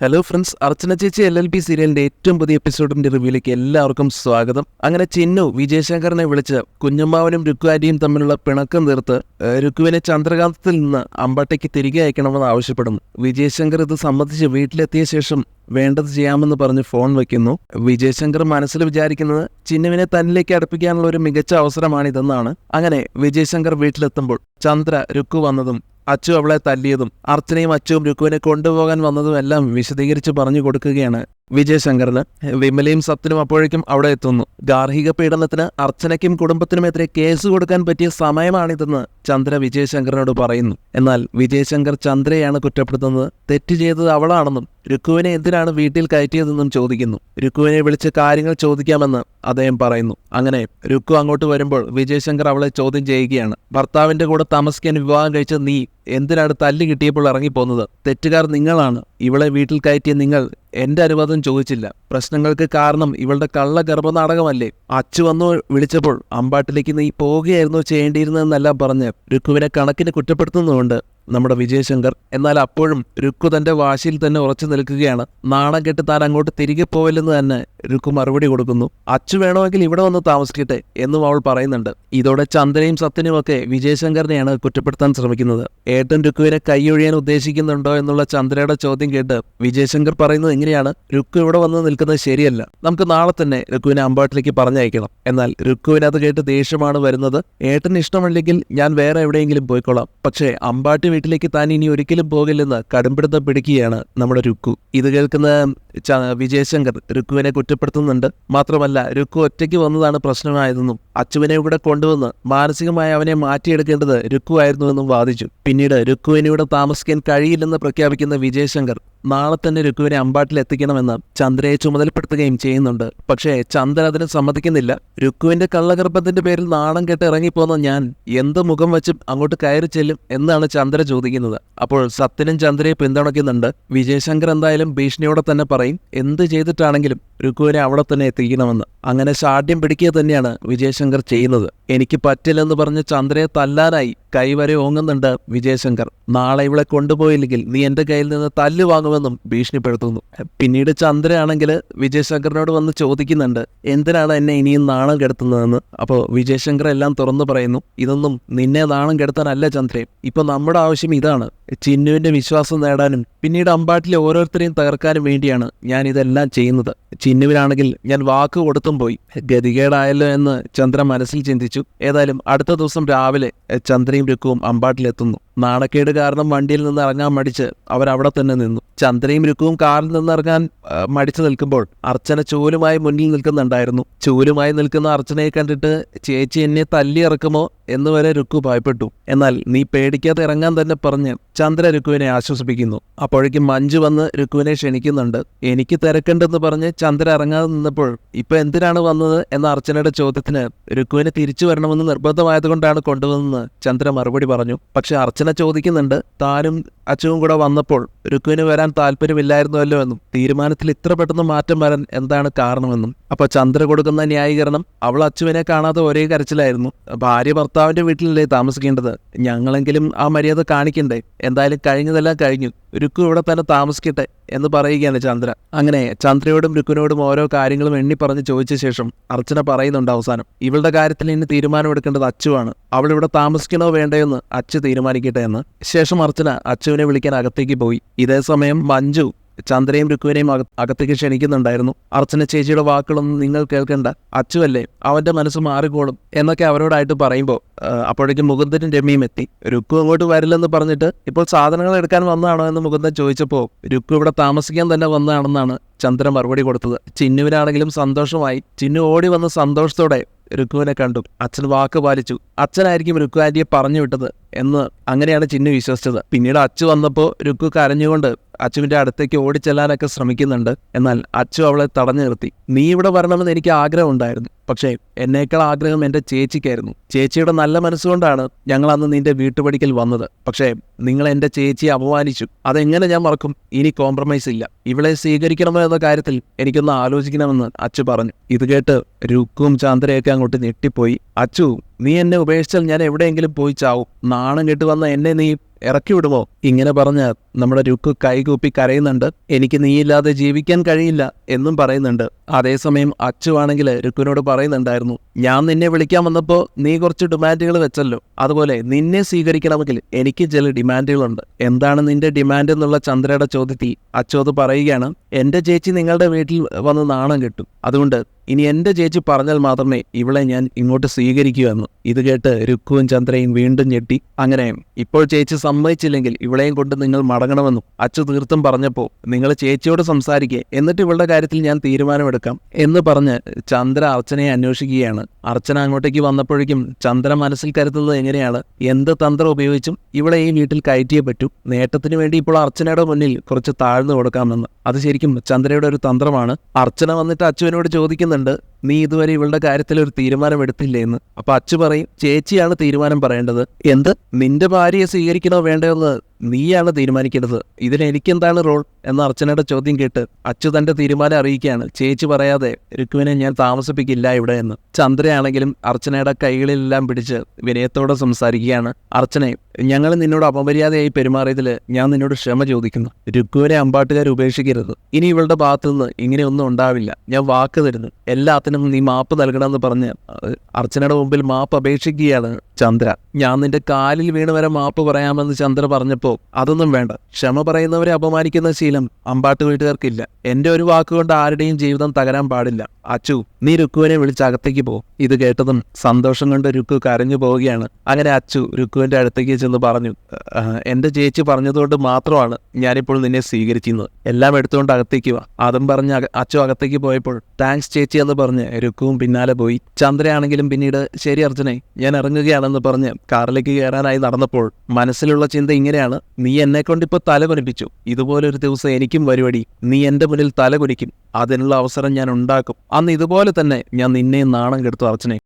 Hello friends, അർച്ചന ചേച്ചി LLP സീരിയലിന്റെ ഏറ്റവും പുതിയ എപ്പിസോഡിന്റെ റിവ്യൂയിലേക്ക് എല്ലാവർക്കും സ്വാഗതം. അങ്ങനെ ചിന്നു വിജയശങ്കറിനെ വിളിച്ച് കുഞ്ഞമ്മാവനും രുക്കു ആന്റിയും തമ്മിലുള്ള പിണക്കം തീർത്ത് രുക്കുവിനെ ചന്ദ്രകാന്തത്തിൽ നിന്ന് അമ്പാട്ടയ്ക്ക് തിരികെ അയക്കണമെന്ന് ആവശ്യപ്പെടുന്നു. വിജയശങ്കർ ഇത് സമ്മതിച്ച് വീട്ടിലെത്തിയ ശേഷം വേണ്ടത് ചെയ്യാമെന്ന് പറഞ്ഞ് ഫോൺ വയ്ക്കുന്നു. വിജയശങ്കർ മനസ്സിൽ വിചാരിക്കുന്നത് ചിന്നുവിനെ തന്നിലേക്ക് അടുപ്പിക്കാനുള്ള ഒരു മികച്ച അവസരമാണിതെന്നാണ്. അങ്ങനെ വിജയശങ്കർ വീട്ടിലെത്തുമ്പോൾ ചന്ദ്ര രുക്കു വന്നതും അച്ചു അവളെ തല്ലിയതും അർച്ചനയും അച്ചുവും രുക്കുവിനെ കൊണ്ടുപോകാൻ വന്നതും എല്ലാം വിശദീകരിച്ച് പറഞ്ഞു കൊടുക്കുകയാണ് വിജയശങ്കറിന്. വിമലയും സത്യനും അപ്പോഴേക്കും അവിടെ എത്തുന്നു. ഗാർഹിക പീഡനത്തിന് അർച്ചനയ്ക്കും കുടുംബത്തിനുമെതിരെ കേസ് കൊടുക്കാൻ പറ്റിയ സമയമാണിതെന്ന് ചന്ദ്ര വിജയശങ്കറിനോട് പറയുന്നു. എന്നാൽ വിജയശങ്കർ ചന്ദ്രയാണ് കുറ്റപ്പെടുത്തുന്നത്. തെറ്റ് ചെയ്തത് അവളാണെന്നും രുക്കുവിനെ എന്തിനാണ് വീട്ടിൽ കയറ്റിയതെന്നും ചോദിക്കുന്നു. രുക്കുവിനെ വിളിച്ച് കാര്യങ്ങൾ ചോദിക്കാമെന്ന് അദ്ദേഹം പറയുന്നു. അങ്ങനെ രുക്കു അങ്ങോട്ട് വരുമ്പോൾ വിജയശങ്കർ അവളെ ചോദ്യം ചെയ്യുകയാണ്. ഭർത്താവിന്റെ കൂടെ താമസിക്കാൻ വിവാഹം കഴിച്ച നീ എന്തിനാണ് തല്ല് കിട്ടിയപ്പോൾ ഇറങ്ങിപ്പോന്നത്? തെറ്റുകാർ നിങ്ങളാണ്. ഇവളെ വീട്ടിൽ കയറ്റിയ നിങ്ങൾ എന്റെ അനുവാദം ചോദിച്ചില്ല. പ്രശ്നങ്ങൾക്ക് കാരണം ഇവളുടെ കള്ള ഗർഭനാടകമല്ലേ? അച്ചു വന്നു വിളിച്ചപ്പോൾ അമ്പാട്ടിലേക്ക് നീ പോവുകയായിരുന്നു ചെയ്യേണ്ടിയിരുന്നതെന്നെല്ലാം പറഞ്ഞ് രുക്കുവിനെ കണക്കിന് കുറ്റപ്പെടുത്തുന്നുണ്ട് നമ്മുടെ വിജയശങ്കർ. എന്നാൽ അപ്പോഴും രുക്കു തന്റെ വാശിയിൽ തന്നെ ഉറച്ചു നിൽക്കുകയാണ്. നാണം കെട്ട് താൻ അങ്ങോട്ട് തിരികെ പോവില്ലെന്ന് തന്നെ രുക്കു മറുപടി കൊടുക്കുന്നു. അച്ചു വേണമെങ്കിൽ ഇവിടെ വന്ന് താമസിക്കട്ടെ എന്നും അവൾ പറയുന്നുണ്ട്. ഇതോടെ ചന്ദ്രയും സത്യനും ഒക്കെ വിജയശങ്കറിനെയാണ് കുറ്റപ്പെടുത്താൻ ശ്രമിക്കുന്നത്. ഏട്ടൻ രുക്കുവിനെ കൈയൊഴിയാൻ ഉദ്ദേശിക്കുന്നുണ്ടോ എന്നുള്ള ചന്ദ്രയുടെ ചോദ്യം കേട്ട് വിജയശങ്കർ പറയുന്നത് എങ്ങനെയാണ്? രുക്കു ഇവിടെ വന്ന് നിൽക്കുന്നത് ശരിയല്ല. നമുക്ക് നാളെ തന്നെ രുക്കുവിനെ അമ്പാട്ടിലേക്ക് പറഞ്ഞയക്കണം. എന്നാൽ രുക്കുവിന് അത് കേട്ട് ദേഷ്യമാണ് വരുന്നത്. ഏട്ടന് ഇഷ്ടമല്ലെങ്കിൽ ഞാൻ വേറെ എവിടെയെങ്കിലും പോയിക്കോളാം, പക്ഷേ അമ്പാട്ടി വീട്ടിലേക്ക് താൻ ഇനി ഒരിക്കലും പോകില്ലെന്ന് കടുംപിടുത്തം പിടിക്കുകയാണ് നമ്മുടെ രുക്കു. ഇത് കേൾക്കുന്ന വിജയശങ്കർ രുക്കുവിനെ കുറ്റപ്പെടുത്തുന്നുണ്ട്. മാത്രമല്ല രുക്കു ഒറ്റയ്ക്ക് വന്നതാണ് പ്രശ്നമായതെന്നും അച്ചുവിനെ ഇവിടെ കൊണ്ടുവന്ന് മാനസികമായി അവനെ മാറ്റിയെടുക്കേണ്ടത് രുക്കു ആയിരുന്നുവെന്നും വാദിച്ചു. പിന്നീട് രുക്കുവിനെ ഇവിടെ താമസിക്കാൻ കഴിയില്ലെന്ന് പ്രഖ്യാപിക്കുന്ന വിജയശങ്കർ നാളെ തന്നെ രുക്കുവിനെ അമ്പാട്ടിൽ എത്തിക്കണമെന്ന് ചന്ദ്രയെ ചുമതലപ്പെടുത്തുകയും ചെയ്യുന്നുണ്ട്. പക്ഷേ ചന്ദ്ര അതിന് സമ്മതിക്കുന്നില്ല. രുക്കുവിന്റെ കള്ളഗർഭത്തിന്റെ പേരിൽ നാണം കെട്ട് ഇറങ്ങിപ്പോന്ന ഞാൻ എന്ത് മുഖം വെച്ചും അങ്ങോട്ട് കയറി ചെല്ലും എന്നാണ് ചന്ദ്ര ചോദിക്കുന്നത്. അപ്പോൾ സത്യനും ചന്ദ്രയെ പിന്തുണയ്ക്കുന്നുണ്ട്. വിജയശങ്കർ എന്തായാലും ഭീഷണിയോടെ തന്നെ പറയും എന്ത് ചെയ്തിട്ടാണെങ്കിലും രുക്കുവിനെ അവിടെ തന്നെ എത്തിക്കണമെന്ന്. അങ്ങനെ ശാഠ്യം പിടിക്കുക തന്നെയാണ് വിജയശങ്കർ ചെയ്യുന്നത്. എനിക്ക് പറ്റില്ലെന്ന് പറഞ്ഞ് ചന്ദ്രയെ തല്ലാനായി കൈവരെ ഓങ്ങുന്നുണ്ട് വിജയശങ്കർ. നാളെ ഇവളെ കൊണ്ടുപോയില്ലെങ്കിൽ നീ എന്റെ കയ്യിൽ നിന്ന് തല്ല് വാങ്ങുമെന്നും ഭീഷണിപ്പെടുത്തുന്നു. പിന്നീട് ചന്ദ്രയാണെങ്കിൽ വിജയശങ്കറിനോട് വന്ന് ചോദിക്കുന്നുണ്ട് എന്തിനാണ് എന്നെ ഇനിയും നാണം കെടുത്തുന്നതെന്ന്. അപ്പോൾ വിജയശങ്കർ എല്ലാം തുറന്നു പറയുന്നു. ഇതൊന്നും നിന്നെ നാണം കെടുത്താനല്ല ചന്ദ്രേ, ഇപ്പൊ നമ്മുടെ ആവശ്യം ഇതാണ്. ചിന്നുവിന്റെ വിശ്വാസം നേടാനും പിന്നീട് അമ്പാട്ടിലെ ഓരോരുത്തരെയും തകർക്കാനും വേണ്ടിയാണ് ഞാൻ ഇതെല്ലാം ചെയ്യുന്നത്. ചിന്നുവിനാണെങ്കിൽ ഞാൻ വാക്ക് കൊടുത്തും പോയി. ഗതികേടായല്ലോ എന്ന് ചന്ദ്ര മനസ്സിൽ ചിന്തിച്ചു. ഏതായാലും അടുത്ത ദിവസം രാവിലെ ചന്ദ്രയും രുക്കുവും അമ്പാട്ടിലെത്തുന്നു. നാണക്കേട് കാരണം വണ്ടിയിൽ നിന്ന് ഇറങ്ങാൻ മടിച്ച് അവരവിടെ തന്നെ നിന്നു. ചന്ദ്രയും രുക്കുവും കാറിൽ നിന്ന് ഇറങ്ങാൻ മടിച്ചു നിൽക്കുമ്പോൾ അർച്ചന ചൂലുമായി മുന്നിൽ നിൽക്കുന്നുണ്ടായിരുന്നു. ചൂലുമായി നിൽക്കുന്ന അർച്ചനയെ കണ്ടിട്ട് ചേച്ചി എന്നെ തല്ലി ഇറക്കുമോ എന്ന് വരെ രുക്കു ഭയപ്പെട്ടു. എന്നാൽ നീ പേടിക്കാതെ ഇറങ്ങാൻ തന്നെ പറഞ്ഞ് ചന്ദ്ര രുക്കുവിനെ ആശ്വസിപ്പിക്കുന്നു. അപ്പോഴേക്കും മഞ്ജു വന്ന് രുക്കുവിനെ ക്ഷണിക്കുന്നുണ്ട്. എനിക്ക് തിരക്കുണ്ടെന്ന് പറഞ്ഞ് ചന്ദ്ര ഇറങ്ങാതെ നിന്നപ്പോൾ ഇപ്പൊ എന്തിനാണ് വന്നത് എന്ന അർച്ചനയുടെ ചോദ്യത്തിന് രുക്കുവിനെ തിരിച്ചു വരണമെന്ന് നിർബന്ധമായതുകൊണ്ടാണ് കൊണ്ടുവന്നെന്ന് ചന്ദ്ര മറുപടി പറഞ്ഞു. പക്ഷെ അർച്ചന ചോദിക്കുന്നുണ്ട് താനും അച്ചുവും കൂടെ വന്നപ്പോൾ രുക്കുവിന് വരാൻ താല്പര്യമില്ലായിരുന്നുവല്ലോ എന്നും തീരുമാനത്തിൽ ഇത്ര പെട്ടെന്ന് മാറ്റം വരാൻ എന്താണ് കാരണമെന്നും. അപ്പൊ ചന്ദ്ര കൊടുക്കുന്ന ന്യായീകരണം അവൾ അച്ചുവിനെ കാണാതെ ഒരേ കരച്ചിലായിരുന്നു. ഭാര്യ ഭർത്താവിന്റെ വീട്ടിലല്ലേ താമസിക്കേണ്ടത്, ഞങ്ങളെങ്കിലും ആ മര്യാദ കാണിക്കണ്ടേ? എന്തായാലും കഴിഞ്ഞതെല്ലാം കഴിഞ്ഞു, രുക്കു ഇവിടെ തന്നെ താമസിക്കട്ടെ എന്ന് പറയുകയാണ് ചന്ദ്ര. അങ്ങനെ ചന്ദ്രയോടും രുക്കുവിനോടും ഓരോ കാര്യങ്ങളും എണ്ണി പറഞ്ഞ് ചോദിച്ച ശേഷം അർച്ചന പറയുന്നുണ്ട് അവസാനം ഇവളുടെ കാര്യത്തിൽ ഇനി തീരുമാനമെടുക്കേണ്ടത് അച്ചുവാണ്. അവൾ ഇവിടെ താമസിക്കണോ വേണ്ടയോ എന്ന് അച്ചു തീരുമാനിക്കട്ടെ എന്ന്. ശേഷം അർച്ചന അച്ചുവിനെ വിളിക്കാൻ അകത്തേക്ക് പോയി. ഇതേ സമയം മഞ്ജു ചന്ദ്രയും രുക്കുവിനെയും അകത്തേക്ക് ക്ഷണിക്കുന്നുണ്ടായിരുന്നു. അർച്ചന ചേച്ചിയുടെ വാക്കുകളൊന്നും നിങ്ങൾ കേൾക്കണ്ട, അച്ചുവല്ലേ അവന്റെ മനസ്സ് മാറിക്കോളും എന്നൊക്കെ അവരോടായിട്ട് പറയുമ്പോൾ അപ്പോഴേക്കും മുകുന്ദനും രമ്യയും എത്തി. രുക്കു അങ്ങോട്ട് വരില്ലെന്ന് പറഞ്ഞിട്ട് ഇപ്പോൾ സാധനങ്ങൾ എടുക്കാൻ വന്നതാണോ എന്ന് മുകുന്ദൻ ചോദിച്ചപ്പോൾ രുക്കു ഇവിടെ താമസിക്കാൻ തന്നെ വന്നതാണെന്നാണ് ചന്ദ്ര മറുപടി കൊടുത്തത്. ചിന്നുവിനാണെങ്കിലും സന്തോഷമായി. ചിന്നു ഓടി വന്ന് സന്തോഷത്തോടെ രുക്കുവിനെ കണ്ടു. അച്ഛൻ വാക്ക് പാലിച്ചു, അച്ഛനായിരിക്കും രുക്കു ആന്റിയെ പറഞ്ഞു വിട്ടത് എന്ന് അങ്ങനെയാണ് ചിന്നു വിശ്വസിച്ചത്. പിന്നീട് അച്ചു വന്നപ്പോൾ രുക്കു കരഞ്ഞുകൊണ്ട് അച്ചുവിന്റെ അടുത്തേക്ക് ഓടിച്ചെല്ലാനൊക്കെ ശ്രമിക്കുന്നുണ്ട്. എന്നാൽ അച്ചു അവളെ തടഞ്ഞു നിർത്തി. നീ ഇവിടെ വരണമെന്ന് എനിക്ക് ആഗ്രഹം ഉണ്ടായിരുന്നു, പക്ഷേ എന്നേക്കാൾ ആഗ്രഹം എൻ്റെ ചേച്ചിക്കായിരുന്നു. ചേച്ചിയുടെ നല്ല മനസ്സുകൊണ്ടാണ് ഞങ്ങൾ അന്ന് നിന്റെ വീട്ടുപടിക്കൽ വന്നത്. പക്ഷേ നിങ്ങൾ എൻ്റെ ചേച്ചിയെ അപമാനിച്ചു. അതെങ്ങനെ ഞാൻ മറക്കും? ഇനി കോംപ്രമൈസ് ഇല്ല. ഇവളെ സ്വീകരിക്കണമോ എന്ന കാര്യത്തിൽ എനിക്കൊന്ന് ആലോചിക്കണമെന്ന് അച്ചു പറഞ്ഞു. ഇത് കേട്ട് രുക്കും ചന്ദ്രയൊക്കെ അങ്ങോട്ട് ഞെട്ടിപ്പോയി. അച്ചു, നീ എന്നെ ഉപേക്ഷിച്ചാൽ ഞാൻ എവിടെയെങ്കിലും പോയി ചാവും. നാണം കെട്ട് വന്ന എന്നെ നീ ഇറക്കി വിടുമോ? ഇങ്ങനെ പറഞ്ഞ് നമ്മുടെ രുക്കു കൈകൂപ്പി കരയുന്നുണ്ട്. എനിക്ക് നീയില്ലാതെ ജീവിക്കാൻ കഴിയില്ല എന്നും പറയുന്നുണ്ട്. അതേസമയം അച്ചുവാണെങ്കിൽ രുക്കുവിനോട് പറയുന്നുണ്ടായിരുന്നു, ഞാൻ നിന്നെ വിളിക്കാൻ വന്നപ്പോൾ നീ കുറച്ച് ഡിമാൻഡുകൾ വെച്ചല്ലോ, അതുപോലെ നിന്നെ സ്വീകരിക്കണമെങ്കിൽ എനിക്ക് ചില ഡിമാൻഡുകളുണ്ട്. എന്താണ് നിന്റെ ഡിമാൻഡ് എന്നുള്ള ചന്ദ്രയുടെ ചോദ്യത്തിൽ അച്ചു അത് പറയുകയാണ്. എന്റെ ചേച്ചി നിങ്ങളുടെ വീട്ടിൽ വന്ന് നാണം കെട്ടും, അതുകൊണ്ട് ഇനി എന്റെ ചേച്ചി പറഞ്ഞാൽ മാത്രമേ ഇവളെ ഞാൻ ഇങ്ങോട്ട് സ്വീകരിക്കൂ എന്ന്. ഇത് കേട്ട് രുക്കുവും ചന്ദ്രയും വീണ്ടും ഞെട്ടി. അങ്ങനെ ഇപ്പോൾ ചേച്ചി സമ്മതിച്ചില്ലെങ്കിൽ ഇവളെയും കൊണ്ട് നിങ്ങൾ മടങ്ങണമെന്നും അച്ചു തീർത്തും പറഞ്ഞപ്പോൾ നിങ്ങൾ ചേച്ചിയോട് സംസാരിക്കേ, എന്നിട്ട് ഇവളുടെ കാര്യത്തിൽ ഞാൻ തീരുമാനമെടുക്കാം എന്ന് പറഞ്ഞ് ചന്ദ്ര അർച്ചനയെ അന്വേഷിക്കുകയാണ്. അർച്ചന അങ്ങോട്ടേക്ക് വന്നപ്പോഴേക്കും ചന്ദ്ര മനസ്സിൽ കരുതുന്നത് എങ്ങനെയാണ്, എന്ത് തന്ത്രം ഉപയോഗിച്ചും ഇവളെ ഈ വീട്ടിൽ കയറ്റിയേ പറ്റൂ. നേട്ടത്തിന് വേണ്ടി ഇപ്പോൾ അർച്ചനയുടെ മുന്നിൽ കുറച്ച് താഴ്ന്നു കൊടുക്കാമെന്ന്. അത് ശരിക്കും ചന്ദ്രയുടെ ഒരു തന്ത്രമാണ്. അർച്ചന വന്നിട്ട് അച്ചുവിനോട് ചോദിക്കുന്നുണ്ട്, നീ ഇതുവരെ ഇവളുടെ കാര്യത്തിൽ ഒരു തീരുമാനം എടുത്തില്ലേ എന്ന്. അപ്പൊ അച്ചു പറയും, ചേച്ചിയാണ് തീരുമാനം പറയേണ്ടത്. എന്ത്, നിന്റെ ഭാര്യയെ സ്വീകരിക്കണോ വേണ്ടയോ എന്ന് നീയാണ് തീരുമാനിക്കേണ്ടത്, ഇതിന് എനിക്കെന്താണ് റോൾ എന്ന അർച്ചനയുടെ ചോദ്യം കേട്ട് അച്ചു തന്റെ തീരുമാനം അറിയിക്കുകയാണ്. ചേച്ചി പറയാതെ രുക്കുവിനെ ഞാൻ താമസിപ്പിക്കില്ല ഇവിടെ എന്ന്. ചന്ദ്രയാണെങ്കിലും അർച്ചനയുടെ കൈകളിലെല്ലാം പിടിച്ച് വിനയത്തോടെ സംസാരിക്കുകയാണ്. അർച്ചനെ, ഞങ്ങൾ നിന്നോട് അപമര്യാദയായി പെരുമാറിയതിൽ ഞാൻ നിന്നോട് ക്ഷമ ചോദിക്കുന്നു. രുക്കുവിനെ അമ്പാട്ടുകാർ ഉപേക്ഷിക്കരുത്. ഇനി ഇവളുടെ ഭാഗത്തു നിന്ന് ഇങ്ങനെയൊന്നും ഉണ്ടാവില്ല. ഞാൻ വാക്ക് തരുന്നു, എല്ലാത്തിനും നീ മാപ്പ് നൽകണമെന്ന് പറഞ്ഞ് അർച്ചനയുടെ മുമ്പിൽ മാപ്പ് അപേക്ഷിക്കുകയാണ് ചന്ദ്ര. ഞാൻ നിന്റെ കാലിൽ വീണ് വരെ മാപ്പ് പറയാമെന്ന് ചന്ദ്ര പറഞ്ഞപ്പോൾ അതൊന്നും വേണ്ട, ക്ഷമ പറയുന്നവരെ അപമാനിക്കുന്ന ശീലം അമ്പാട്ട് വീട്ടുകാർക്കില്ല. എന്റെ ഒരു വാക്കുകൊണ്ട് ആരുടെയും ജീവിതം തകരാൻ പാടില്ല. അച്ചു, നീ രുക്കുവിനെ വിളിച്ച് അകത്തേക്ക് പോ. ഇത് കേട്ടതും സന്തോഷം കൊണ്ട് രുക്കു കരഞ്ഞു പോവുകയാണ്. അങ്ങനെ അച്ചു രുക്കുവിന്റെ അടുത്തേക്ക് ചെന്ന് പറഞ്ഞു, എന്റെ ചേച്ചി പറഞ്ഞതുകൊണ്ട് മാത്രമാണ് ഞാനിപ്പോൾ നിന്നെ സ്വീകരിച്ചിരുന്നത്. എല്ലാം എടുത്തുകൊണ്ട് അകത്തേക്ക് വാ. അതും പറഞ്ഞ് അച്ചു അകത്തേക്ക് പോയപ്പോൾ താങ്ക്സ് ചേച്ചി എന്ന് പറഞ്ഞ് രുക്കുവും പിന്നാലെ പോയി. ചന്ദ്രയാണെങ്കിലും പിന്നീട് ശരി അർച്ചനെ, ഞാൻ ഇറങ്ങുകയാണെന്ന് പറഞ്ഞ് കാറിലേക്ക് കയറാനായി നടന്നപ്പോൾ മനസ്സിലുള്ള ചിന്ത ഇങ്ങനെയാണ്, നീ എന്നെ കൊണ്ടിപ്പോൾ തല കുനിപ്പിച്ചു, ഇതുപോലൊരു ദിവസം എനിക്കും വരുവടി. നീ എന്റെ മുന്നിൽ തല കുനിക്കും, അതിനുള്ള അവസരം ഞാൻ ഉണ്ടാക്കും. അന്ന് ഇതുപോലെ തന്നെ ഞാൻ നിന്നെ നാണം കെടുത്തു അർച്ചനെ.